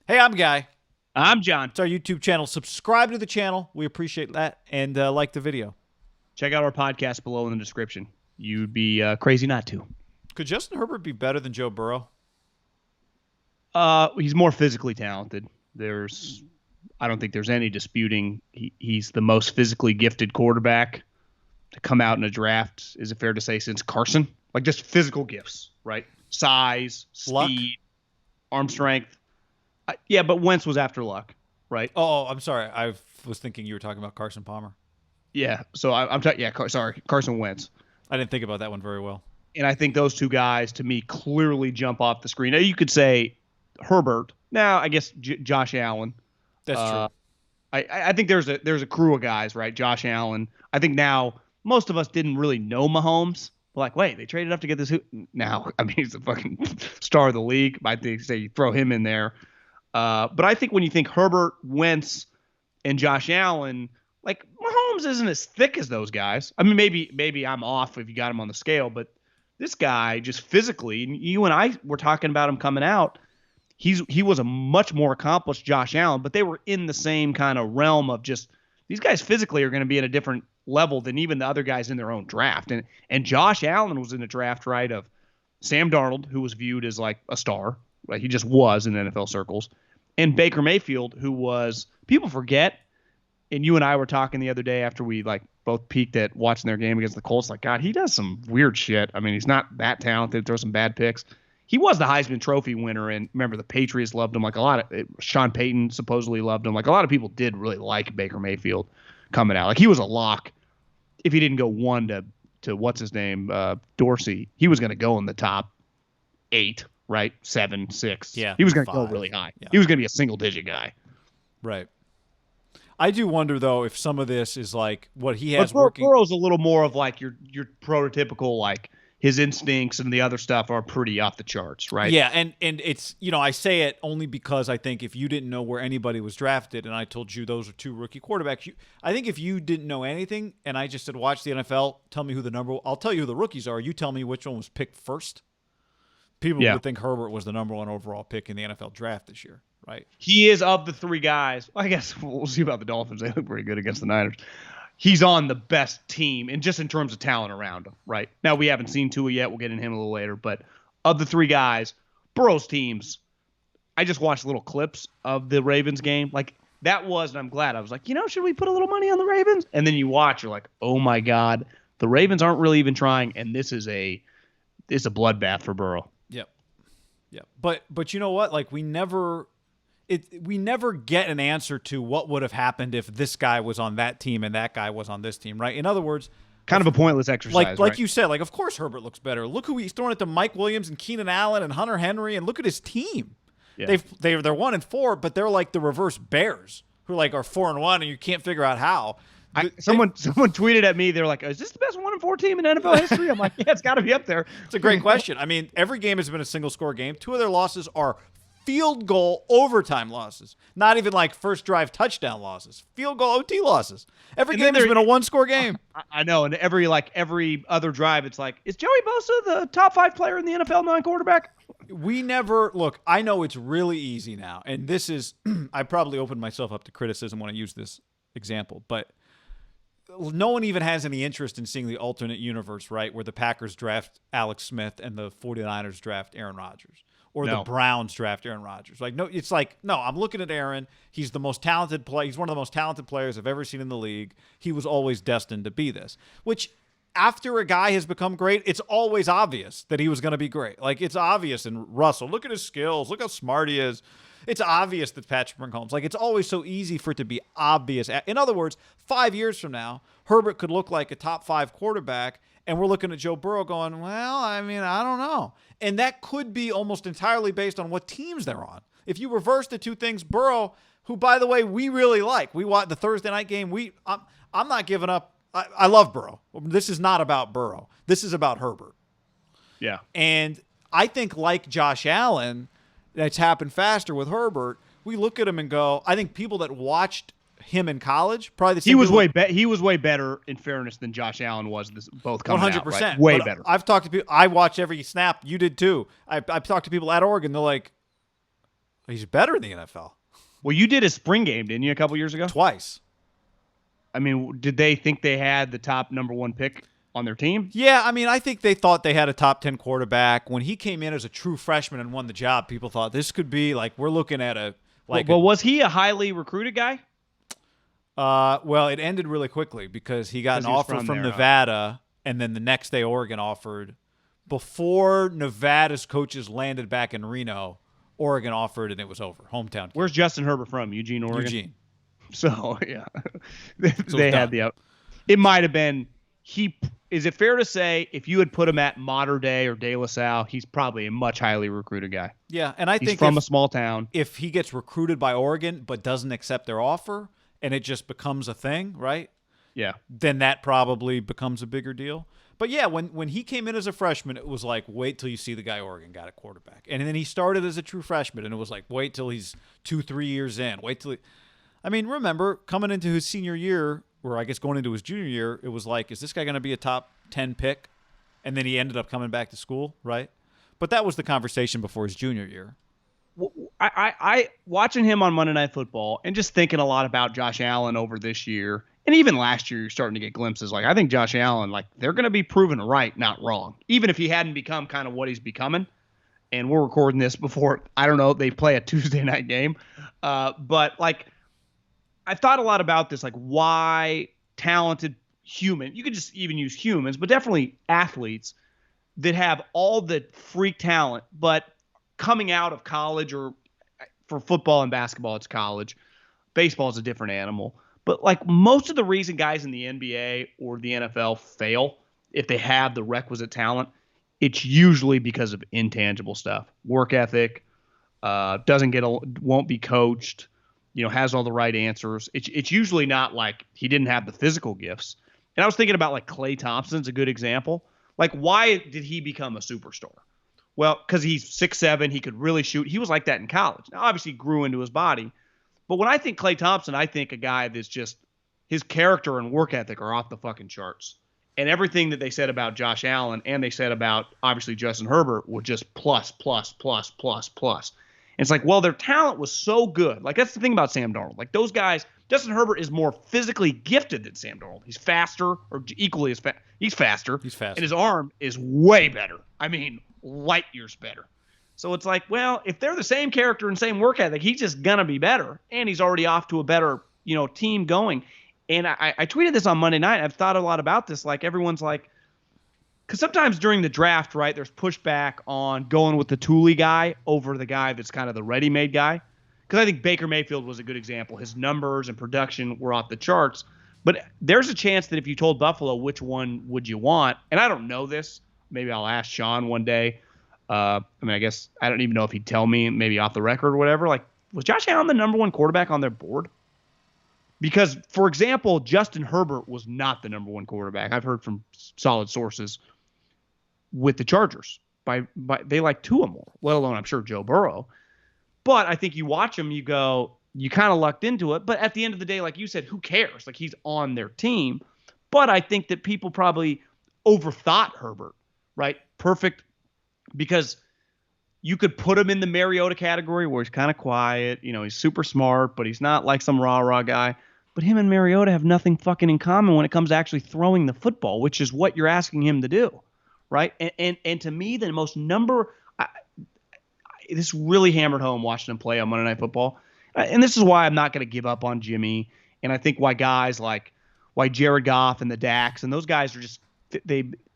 Hey, I'm Guy. I'm John. It's our YouTube channel. Subscribe to the channel. We appreciate that. And like the video. Check out our podcast below in the description. You'd be crazy not to. Could Justin Herbert be better than Joe Burrow? He's more physically talented. I don't think there's any disputing. He's the most physically gifted quarterback to come out in a draft. Is it fair to say since Carson? Like just physical gifts, right? Size, Luck? speed, arm strength. Yeah, but Wentz was after luck, right? Oh, I'm sorry. I was thinking you were talking about Carson Palmer. Yeah. So I'm talking. Yeah, sorry, Carson Wentz. I didn't think about that one very well. And I think those two guys, to me, clearly jump off the screen. Now, you could say Herbert. Now, I guess Josh Allen. That's true. I think there's a crew of guys, right? Josh Allen. I think now most of us didn't really know Mahomes. We're like, wait, they traded up to get this. Now, I mean, he's the fucking star of the league. I think say you throw him in there. But I think when you think Herbert, Wentz, and Josh Allen, like Mahomes isn't as thick as those guys. I mean, maybe I'm off if you got him on the scale, but this guy just physically, and you and I were talking about him coming out. He was a much more accomplished Josh Allen, but they were in the same kind of realm of just these guys physically are going to be at a different level than even the other guys in their own draft. And Josh Allen was in the draft, right, of Sam Darnold, who was viewed as like a star, right? He just was in NFL circles, and Baker Mayfield, who was people forget. And you and I were talking the other day after we like both peaked at watching their game against the Colts. Like, God, he does some weird shit. I mean, he's not that talented. Throws some bad picks. He was the Heisman Trophy winner, and remember the Patriots loved him. Like a lot of Sean Payton supposedly loved him. Like a lot of people did really like Baker Mayfield coming out. Like he was a lock. If he didn't go one to what's his name, Dorsey, he was going to go in the top 8, right? 7, 6. Yeah, he was going to go 5. really high. Yeah. He was going to be a single digit guy. Right. I do wonder though if some of this is like what he has working. Burrow's a little more of like your prototypical, like his instincts and the other stuff are pretty off the charts, right? Yeah, and it's, I say it only because I think if you didn't know where anybody was drafted and I told you those are 2 rookie quarterbacks, I think if you didn't know anything and I just said watch the NFL, tell me who I'll tell you who the rookies are, you tell me which one was picked first. People would think Herbert was the number 1 overall pick in the NFL draft this year, right? He is of the 3 guys. Well, I guess we'll see about the Dolphins. They look pretty good against the Niners. He's on the best team, and just in terms of talent around him, right? Now, we haven't seen Tua yet. We'll get into him a little later. But of the 3 guys, Burrow's teams, I just watched little clips of the Ravens game. Like, that was, and I'm glad. I was like, should we put a little money on the Ravens? And then you watch, you're like, oh, my God. The Ravens aren't really even trying, and this is a bloodbath for Burrow. Yep. But you know what? Like, we never get an answer to what would have happened if this guy was on that team and that guy was on this team, right? In other words, kind of a pointless exercise. Like right? you said, like of course Herbert looks better. Look who he's throwing it to: Mike Williams and Keenan Allen and Hunter Henry, and look at his team. Yeah. They're 1-4, but they're like the reverse Bears, who like are 4-1, and you can't figure out how. Someone tweeted at me. They're like, "Is this the best 1-4 team in NFL history?" I'm like, "Yeah, it's got to be up there." It's a great question. I mean, every game has been a single score game. 2 of their losses are field goal overtime losses, not even like first drive touchdown losses. Field goal OT losses. Every game has been a 1-score game. I know, and every other drive, it's like, is Joey Bosa the top 5 player in the NFL non-quarterback? We never look. I know it's really easy now, and this is I probably opened myself up to criticism when I use this example, but no one even has any interest in seeing the alternate universe, right, where the Packers draft Alex Smith and the 49ers draft Aaron Rodgers, or the Browns draft Aaron Rodgers. Like, no, it's like, no, I'm looking at Aaron. He's the most talented player. He's one of the most talented players I've ever seen in the league. He was always destined to be this, which after a guy has become great, it's always obvious that he was going to be great. Like, it's obvious in Russell. Look at his skills. Look how smart he is. It's obvious that Patrick Mahomes, like, it's always so easy for it to be obvious. In other words, 5 years from now, Herbert could look like a top 5 quarterback, and we're looking at Joe Burrow going, well, I mean, I don't know. And that could be almost entirely based on what teams they're on. If you reverse the 2 things, Burrow, who, by the way, we really like. We watched the Thursday night game. I'm not giving up. I love Burrow. This is not about Burrow. This is about Herbert. Yeah. And I think, like Josh Allen, that's happened faster with Herbert. We look at him and go, I think people that watched him in college, probably the same. He was way better, in fairness, than Josh Allen was. Both coming 100%, out, right? Way better. I've talked to people. I watched every snap. You did too. I've talked to people at Oregon. They're like, He's better in the NFL. Well, you did a spring game, didn't you, a couple years ago? Twice. I mean, did they think they had the top number 1 pick on their team? Yeah, I mean, I think they thought they had a top 10 quarterback. When he came in as a true freshman and won the job, people thought this could be like we're looking at a like. Well, was he a highly recruited guy? Well, it ended really quickly because he got an offer from Nevada, and then the next day Oregon offered. Before Nevada's coaches landed back in Reno, Oregon offered, and it was over. Hometown. Where's Justin Herbert from? Eugene, Oregon? Eugene. So, yeah. they had the – it might have been – is it fair to say if you had put him at Mater Dei or De La Salle, he's probably a much highly recruited guy? Yeah, and I think he's from a small town. If he gets recruited by Oregon but doesn't accept their offer and it just becomes a thing, right? Yeah. Then that probably becomes a bigger deal. But yeah, when he came in as a freshman, it was like, wait till you see the guy Oregon got at quarterback. And then he started as a true freshman, and it was like, wait till he's 2-3 years in. I mean, remember, coming into his senior year, or I guess going into his junior year, it was like, is this guy going to be a top 10 pick? And then he ended up coming back to school, right? But that was the conversation before his junior year. I watching him on Monday Night Football and just thinking a lot about Josh Allen over this year. And even last year, you're starting to get glimpses. Like, I think Josh Allen, like, they're going to be proven right, not wrong. Even if he hadn't become kind of what he's becoming. And we're recording this before, I don't know, they play a Tuesday night game. But, like, I've thought a lot about this, like, why talented human, you could just even use humans, but definitely athletes that have all the freak talent, but coming out of college, or for football and basketball, it's college. Baseball is a different animal. But, like, most of the reason guys in the NBA or the NFL fail, if they have the requisite talent, it's usually because of intangible stuff. Work ethic, won't be coached, has all the right answers. It's usually not like he didn't have the physical gifts. And I was thinking about, like, Klay Thompson's a good example. Like, why did he become a superstar? Well, because he's 6'7", he could really shoot. He was like that in college. Now, obviously, he grew into his body. But when I think Klay Thompson, I think a guy that's just his character and work ethic are off the fucking charts. And everything that they said about Josh Allen and they said about, obviously, Justin Herbert was just plus, plus, plus, plus, plus. And it's like, well, their talent was so good. Like, that's the thing about Sam Darnold. Like, those guys, Justin Herbert is more physically gifted than Sam Darnold. He's faster, or equally as fast. He's faster. And his arm is way better. I mean, light years better. So it's like, well, if they're the same character and same work ethic, he's just going to be better. And he's already off to a better, team going. And I tweeted this on Monday night. I've thought a lot about this. Like, everyone's like, because sometimes during the draft, right, there's pushback on going with the Thule guy over the guy that's kind of the ready-made guy. Because I think Baker Mayfield was a good example. His numbers and production were off the charts. But there's a chance that if you told Buffalo which one would you want, and I don't know this, maybe I'll ask Sean one day. I guess I don't even know if he'd tell me, maybe off the record or whatever. Like, was Josh Allen the number 1 quarterback on their board? Because, for example, Justin Herbert was not the number 1 quarterback. I've heard from solid sources with the Chargers. They like Tua more, let alone, I'm sure, Joe Burrow. But I think you watch him, you go, you kind of lucked into it. But at the end of the day, like you said, who cares? Like, he's on their team. But I think that people probably overthought Herbert, right? Perfect. Because you could put him in the Mariota category where he's kind of quiet. He's super smart, but he's not like some rah-rah guy. But him and Mariota have nothing fucking in common when it comes to actually throwing the football, which is what you're asking him to do, right? And to me, the most this really hammered home watching him play on Monday Night Football. And this is why I'm not going to give up on Jimmy. And I think why Jared Goff and the Dax and those guys are just,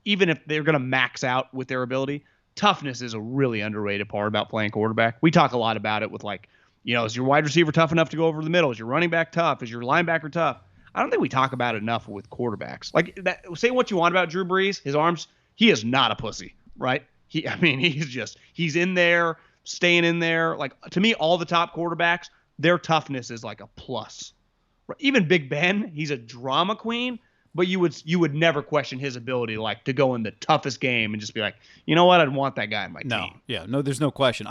even if they're going to max out with their ability, toughness is a really underrated part about playing quarterback. We talk a lot about it with, like, is your wide receiver tough enough to go over the middle? Is your running back tough? Is your linebacker tough? I don't think we talk about it enough with quarterbacks. Like, that, say what you want about Drew Brees, his arms, he is not a pussy, right? He's in there, staying in there. Like, to me, all the top quarterbacks, their toughness is like a plus. Right? Even Big Ben, he's a drama queen. But you would never question his ability, like, to go in the toughest game and just be like, you know what, I'd want that guy in my team. Yeah, no, there's no question.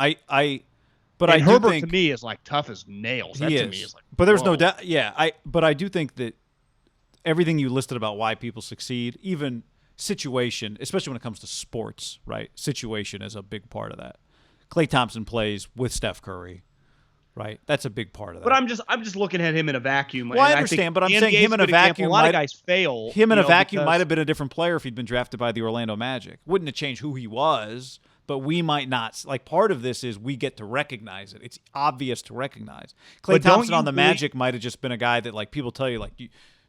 But Herbert think, to me is like tough as nails. That to me is like, but there's no doubt. Yeah, but I do think that everything you listed about why people succeed, even situation, especially when it comes to sports, right? Situation is a big part of that. Klay Thompson plays with Steph Curry. right? That's a big part of that. But I'm just looking at him in a vacuum. Well, I and understand, but I'm Andy saying Gabe's him in a a good example. vacuum A lot might- of guys fail. Him in a vacuum because- might have been a different player if he'd been drafted by the Orlando Magic. Wouldn't have changed who he was, but we might not. Like, part of this is we get to recognize it. It's obvious to recognize. Klay But don't Thompson you on the believe- Magic might have just been a guy that, like, people tell you, like,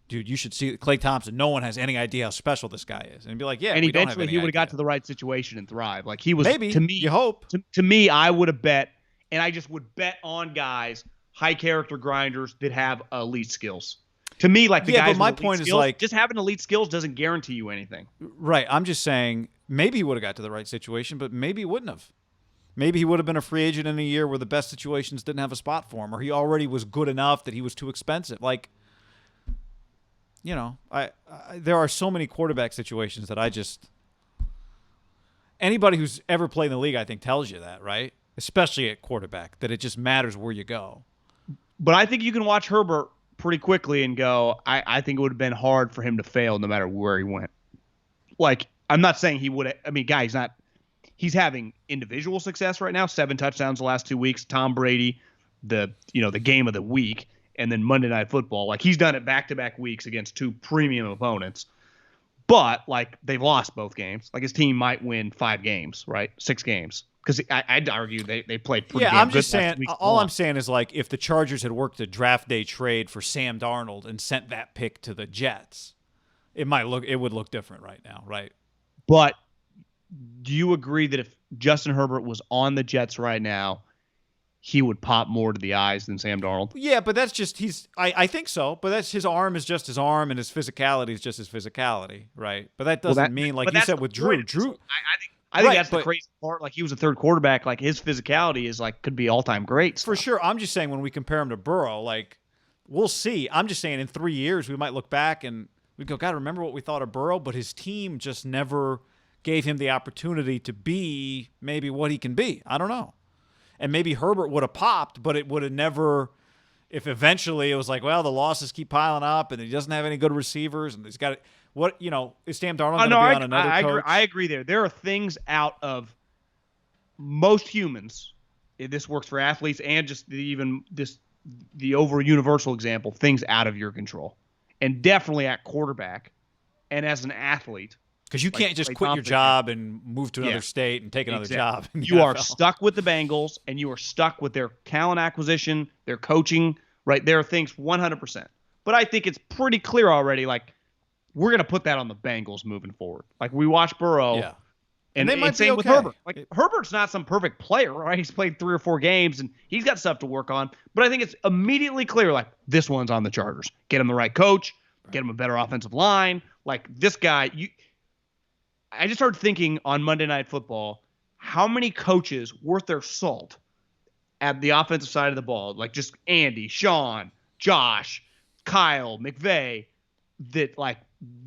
dude, you should see Klay Thompson. No one has any idea how special this guy is. And he'd be like, yeah, and we don't have eventually any he would have got idea. to the right situation and thrive. Like he was Maybe, to me. you hope. To me, I would have bet, and I just would bet on guys, high character grinders that have elite skills. To me, like the Yeah, but guys my with elite point is, skills, like- just having elite skills doesn't guarantee you anything. Right. I'm just saying maybe he would have got to the right situation, but maybe he wouldn't have. Maybe he would have been a free agent in a year where the best situations didn't have a spot for him, or he already was good enough that he was too expensive. Like, you know, there are so many quarterback situations that I just – anybody who's ever played in the league, I think, tells you that, right? Especially at quarterback, that it just matters where you go. But I think you can watch Herbert pretty quickly and go, I think it would have been hard for him to fail no matter where he went. Like, I'm not saying he would have – I mean, guy, he's having individual success right now, 7 touchdowns the last 2 weeks. Tom Brady, the game of the week, and then Monday Night Football. Like, he's done it back-to-back weeks against 2 premium opponents. But, like, they've lost both games. Like, his team might win 5 games, right? 6 games. Because I'd argue they played pretty Yeah, I'm good just last saying. week. All I'm saying is, like, if the Chargers had worked a draft day trade for Sam Darnold and sent that pick to the Jets, it would look different right now, right? But do you agree that if Justin Herbert was on the Jets right now, he would pop more to the eyes than Sam Darnold? Yeah, but that's just I think so. But that's his arm is just his arm, and his physicality is just his physicality, right? But that doesn't mean, like you said with Drew. I think Right, that's the but- crazy part. Like, he was a third quarterback. Like, his physicality is like could be all time great For stuff. sure. I'm just saying when we compare him to Burrow, like, we'll see. I'm just saying in 3 years we might look back and we go, God, remember what we thought of Burrow? But his team just never gave him the opportunity to be maybe what he can be. I don't know. And maybe Herbert would have popped, but it would have never – if eventually it was like, well, the losses keep piling up and he doesn't have any good receivers and he's got – what, is Sam Darnold going to be on another coach? I agree there. There are things out of most humans. This works for athletes and just the over universal example, things out of your control. And definitely at quarterback and as an athlete. Because you can't just quit your job and move to another state and take another job. in the You are NFL. stuck with the Bengals, and you are stuck with their talent acquisition, their coaching, right? There are things 100%. But I think it's pretty clear already, like, we're going to put that on the Bengals moving forward. Like, we watch Burrow. Yeah. And they might be same with okay. Herbert. Like, Herbert's not some perfect player, right? He's played 3 or 4 games, and he's got stuff to work on. But I think it's immediately clear, like, this one's on the Chargers. Get him the right coach. Get him a better offensive line. Like, this guy, I just started thinking on Monday Night Football, how many coaches worth their salt at the offensive side of the ball, like just Andy, Sean, Josh, Kyle, McVay, that, like,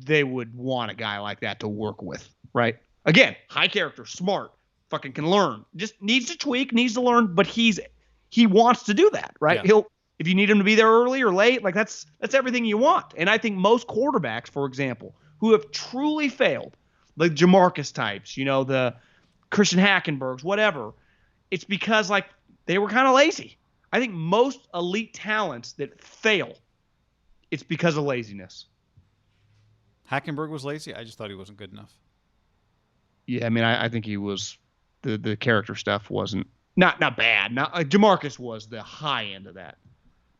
they would want a guy like that to work with, right? Again, high character, smart, fucking can learn. Just needs to tweak, needs to learn, but he wants to do that, right? Yeah. If you need him to be there early or late, like that's everything you want. And I think most quarterbacks, for example, who have truly failed, like Jamarcus types, the Christian Hackenbergs, whatever, it's because, like, they were kind of lazy. I think most elite talents that fail, it's because of laziness. Hackenberg was lazy? I just thought he wasn't good enough. Yeah, I mean, I think he was the character stuff wasn't not bad. Not Jamarcus was the high end of that,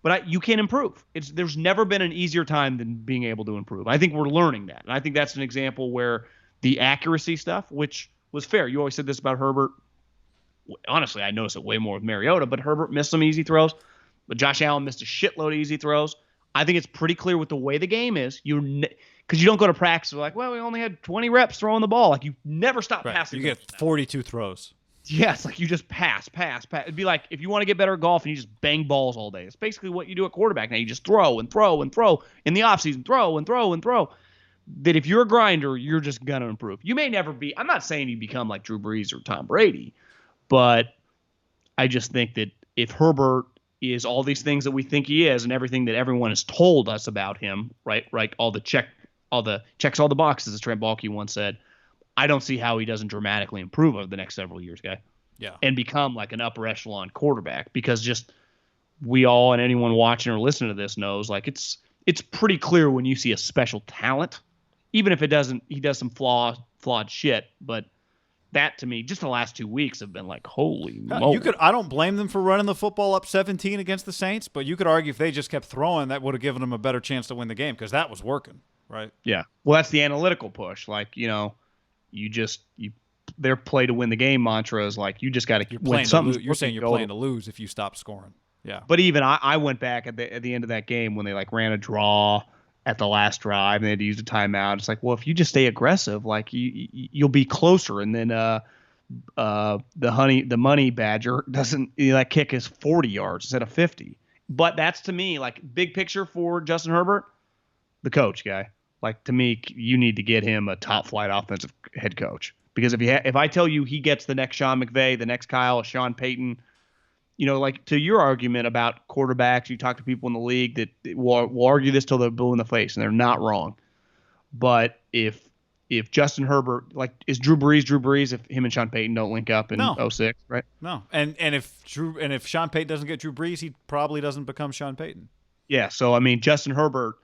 but you can improve. There's never been an easier time than being able to improve. I think we're learning that, and I think that's an example where the accuracy stuff, which was fair. You always said this about Herbert. Honestly, I noticed it way more with Mariota, but Herbert missed some easy throws, but Josh Allen missed a shitload of easy throws. I think it's pretty clear with the way the game is. Because you don't go to practice like, well, we only had 20 reps throwing the ball. Like, you never stop passing. You get 42 throws. Yes, like you just pass. It'd be like if you want to get better at golf and you just bang balls all day. It's basically what you do at quarterback now. You just throw and throw and throw in the offseason. Throw and throw and throw. That if you're a grinder, you're just going to improve. You may never be. I'm not saying you become like Drew Brees or Tom Brady, but I just think that if Herbert is all these things that we think he is and everything that everyone has told us about him, right? All the checks all the boxes, as Trent Baalke once said. I don't see how he doesn't dramatically improve over the next several years, guy. Yeah. And become like an upper echelon quarterback, because just we all and anyone watching or listening to this knows, like it's pretty clear when you see a special talent, even if he does some flawed shit. But that to me, just the last 2 weeks have been like, holy moly. I don't blame them for running the football up 17 against the Saints, but you could argue if they just kept throwing, that would have given them a better chance to win the game because that was working, right? Yeah. Well, that's the analytical push. Like, their play to win the game mantra is like, you just got to win something. You're saying you're playing to lose if you stop scoring. Yeah. But even I went back at the end of that game when they like ran a draw at the last drive and they had to use a timeout. It's like, well, if you just stay aggressive, like you'll be closer. And then the money badger doesn't, that kick is 40 yards instead of 50. But that's, to me, like, big picture for Justin Herbert, the coach guy. Like, to me, you need to get him a top flight offensive head coach. Because if I tell you he gets the next Sean McVay, the next Kyle, Sean Payton, like to your argument about quarterbacks, you talk to people in the league that will argue this till they're blue in the face, and they're not wrong. But if Justin Herbert, like, is Drew Brees if him and Sean Payton don't link up in 06, right? No. And if Sean Payton doesn't get Drew Brees, he probably doesn't become Sean Payton. Yeah, so I mean, Justin Herbert,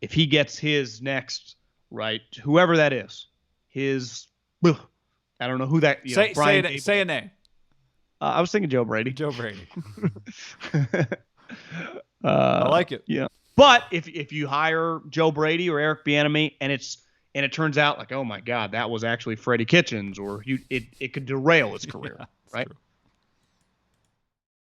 if he gets his next, right, whoever that is, I don't know who that. Say a name. I was thinking Joe Brady. Joe Brady. I like it. Yeah. But if you hire Joe Brady or Eric Bieniemy and it turns out like, oh my God, that was actually Freddie Kitchens, or it could derail his career, right? True.